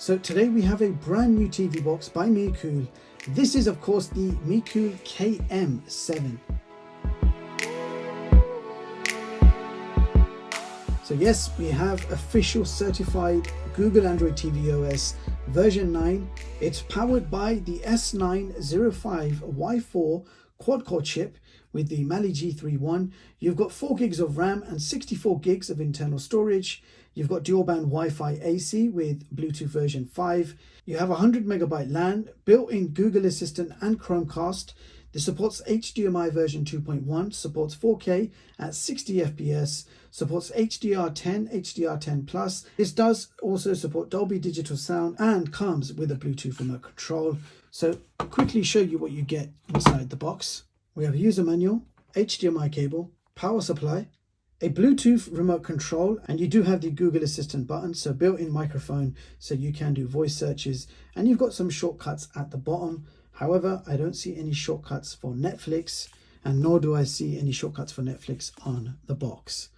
So today we have a brand new TV box by Mecool. This is of course the Mecool KM7. So yes, we have official certified Google Android TV OS version 9. It's powered by the S905Y4 Quad-core chip with the Mali G31. You've got 4 gigs of RAM and 64 gigs of internal storage. You've got dual band Wi-Fi AC with Bluetooth version 5. You have 100 megabyte LAN, built-in Google Assistant and Chromecast. This supports HDMI version 2.1, supports 4K at 60 FPS, supports HDR10, HDR10 Plus. This does also support Dolby digital sound and comes with a Bluetooth remote control. So I'll quickly show you what you get inside the box. We have a user manual, HDMI cable, power supply, a Bluetooth remote control, and you do have the Google Assistant button, so built-in microphone so you can do voice searches, and you've got some shortcuts at the bottom. However, I don't see any shortcuts for Netflix, and nor do I see any shortcuts for Netflix on the box.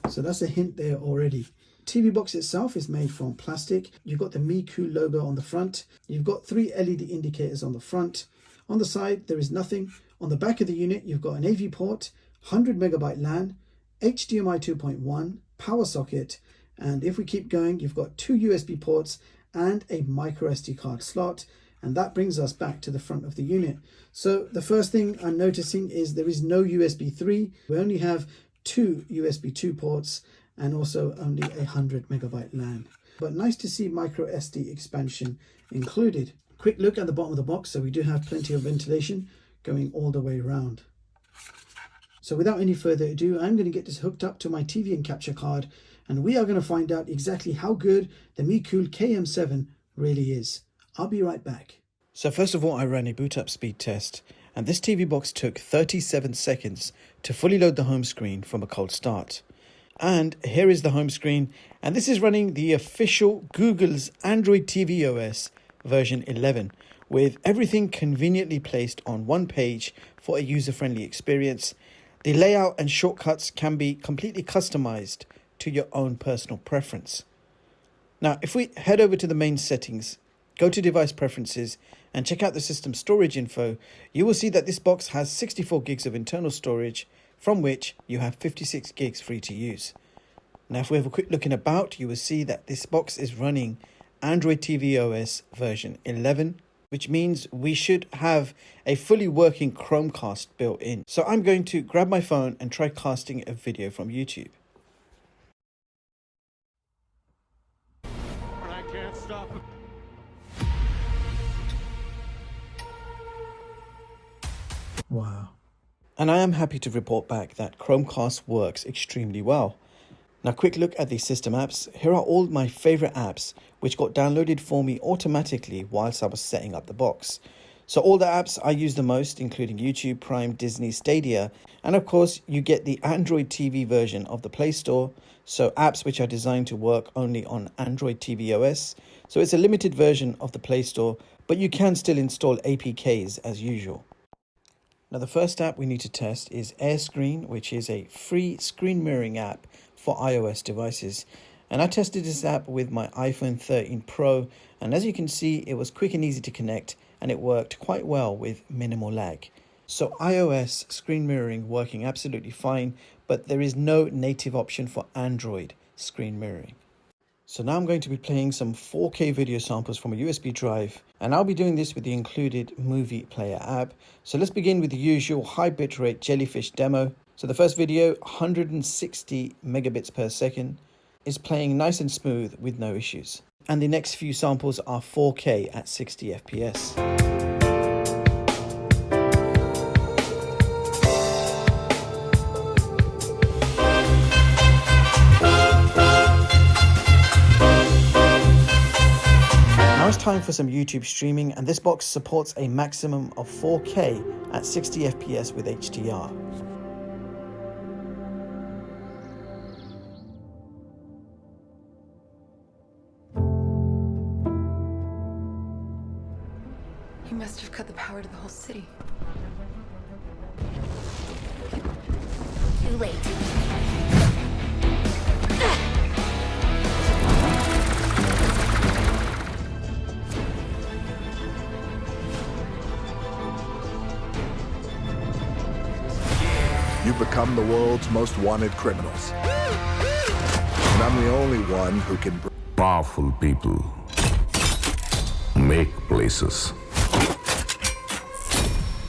So that's a hint there already. TV box itself is made from plastic. You've got the Mecool logo on the front. You've got 3 LED indicators on the front. On the side, there is nothing. On the back of the unit, you've got an AV port, 100 megabyte LAN, HDMI 2.1, power socket, and if we keep going, you've got 2 USB ports and a micro SD card slot. And that brings us back to the front of the unit. So the first thing I'm noticing is there is no USB 3. We only have 2 USB 2 ports and also only 100 megabyte LAN. But nice to see micro SD expansion included. Quick look at the bottom of the box. So we do have plenty of ventilation going all the way around. So without any further ado, I'm going to get this hooked up to my TV and capture card, and we are going to find out exactly how good the Mecool KM7 really is. I'll be right back. So first of all, I ran a boot up speed test, and this TV box took 37 seconds to fully load the home screen from a cold start. And here is the home screen, and this is running the official Google's Android TV OS version 11, with everything conveniently placed on one page for a user-friendly experience. The layout and shortcuts can be completely customized to your own personal preference. Now, if we head over to the main settings, go to device preferences and check out the system storage info, you will see that this box has 64 gigs of internal storage, from which you have 56 gigs free to use. Now, if we have a quick look in about, you will see that this box is running Android TV OS version 11, which means we should have a fully working Chromecast built in. So I'm going to grab my phone and try casting a video from YouTube. I can't stop. Wow. And I am happy to report back that Chromecast works extremely well. Now, quick look at the system apps. Here are all my favorite apps which got downloaded for me automatically whilst I was setting up the box. So all the apps I use the most, including YouTube, Prime, Disney, Stadia, and of course you get the Android TV version of the Play Store. So apps which are designed to work only on Android TV OS. So it's a limited version of the Play Store, but you can still install APKs as usual. Now, the first app we need to test is AirScreen, which is a free screen mirroring app for iOS devices. And I tested this app with my iPhone 13 Pro, and as you can see, it was quick and easy to connect, and it worked quite well with minimal lag. So iOS screen mirroring working absolutely fine, but there is no native option for Android screen mirroring. So now I'm going to be playing some 4K video samples from a USB drive, and I'll be doing this with the included movie player app. So let's begin with the usual high bitrate jellyfish demo. So the first video, 160 megabits per second, is playing nice and smooth with no issues. And the next few samples are 4K at 60 FPS. It's time for some YouTube streaming, and this box supports a maximum of 4K at 60 FPS with HDR. He must have cut the power to the whole city. Too late. become the world's most wanted criminals. And I'm the only one who can... Powerful people make places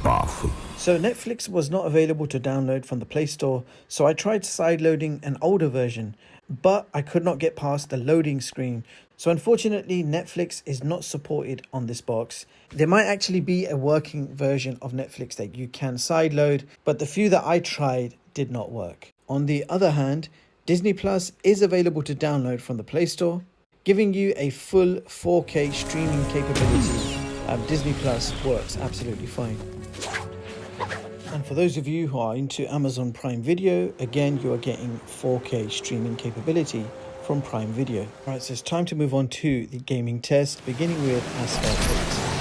powerful. So Netflix was not available to download from the Play Store, so I tried sideloading an older version, but I could not get past the loading screen. So unfortunately, Netflix is not supported on this box. There might actually be a working version of Netflix that you can sideload, but the few that I tried did not work. On the other hand, Disney Plus is available to download from the Play Store, giving you a full 4K streaming capability. Disney Plus works absolutely fine. And for those of you who are into Amazon Prime Video, again, you are getting 4K streaming capability from Prime Video. Alright, so it's time to move on to the gaming test, beginning with Asphalt 8.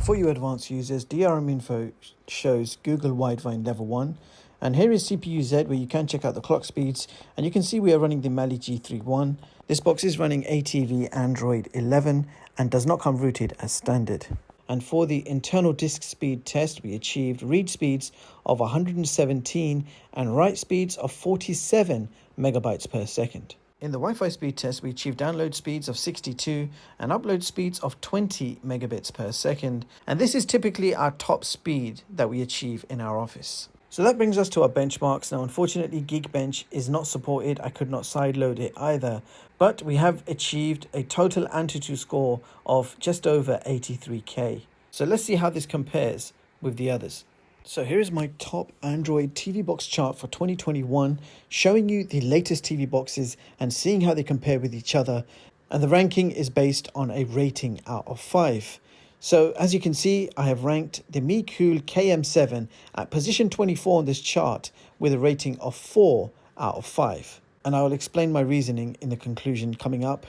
For you advanced users, DRM info shows Google Widevine level 1, and here is CPU Z, where you can check out the clock speeds, and you can see we are running the Mali G31. This box is running ATV Android 11 and does not come rooted as standard. And for the internal disk speed test, we achieved read speeds of 117 and write speeds of 47 megabytes per second. In the Wi-Fi speed test, we achieved download speeds of 62 and upload speeds of 20 megabits per second. And this is typically our top speed that we achieve in our office. So that brings us to our benchmarks. Now, unfortunately, Geekbench is not supported. I could not sideload it either. But we have achieved a total AnTuTu score of just over 83K. So let's see how this compares with the others. So here is my top Android TV box chart for 2021, showing you the latest TV boxes and seeing how they compare with each other. And the ranking is based on a rating out of 5. So as you can see, I have ranked the Mecool KM7 at position 24 on this chart with a rating of 4 out of 5. And I will explain my reasoning in the conclusion coming up.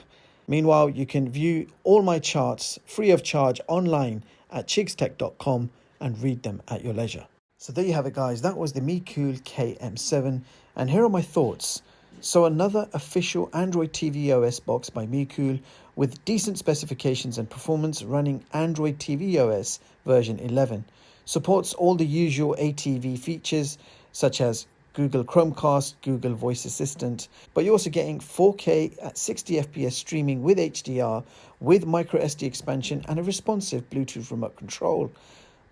Meanwhile, you can view all my charts free of charge online at chigstech.com and read them at your leisure. So there you have it, guys. That was the Mecool KM7, and here are my thoughts. So another official Android TV OS box by Mecool with decent specifications and performance, running Android TV OS version 11. Supports all the usual ATV features such as Google Chromecast, Google Voice Assistant, but you're also getting 4K at 60 FPS streaming with HDR, with microSD expansion and a responsive Bluetooth remote control.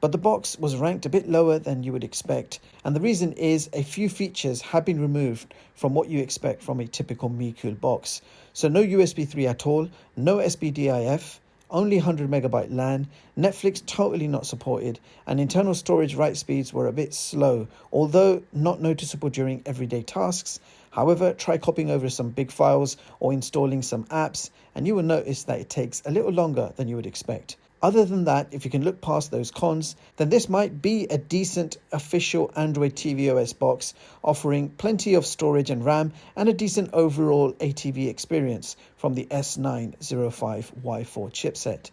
But the box was ranked a bit lower than you would expect, and the reason is a few features have been removed from what you expect from a typical Mecool box. So no USB 3 at all, no SBDIF, only 100 megabyte LAN, Netflix totally not supported, and internal storage write speeds were a bit slow, although not noticeable during everyday tasks. However, try copying over some big files or installing some apps, and you will notice that it takes a little longer than you would expect. Other than that, if you can look past those cons, then this might be a decent official Android TV OS box, offering plenty of storage and RAM and a decent overall ATV experience from the S905Y4 chipset.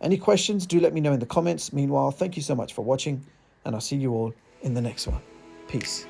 Any questions, do let me know in the comments. Meanwhile, thank you so much for watching, and I'll see you all in the next one. Peace.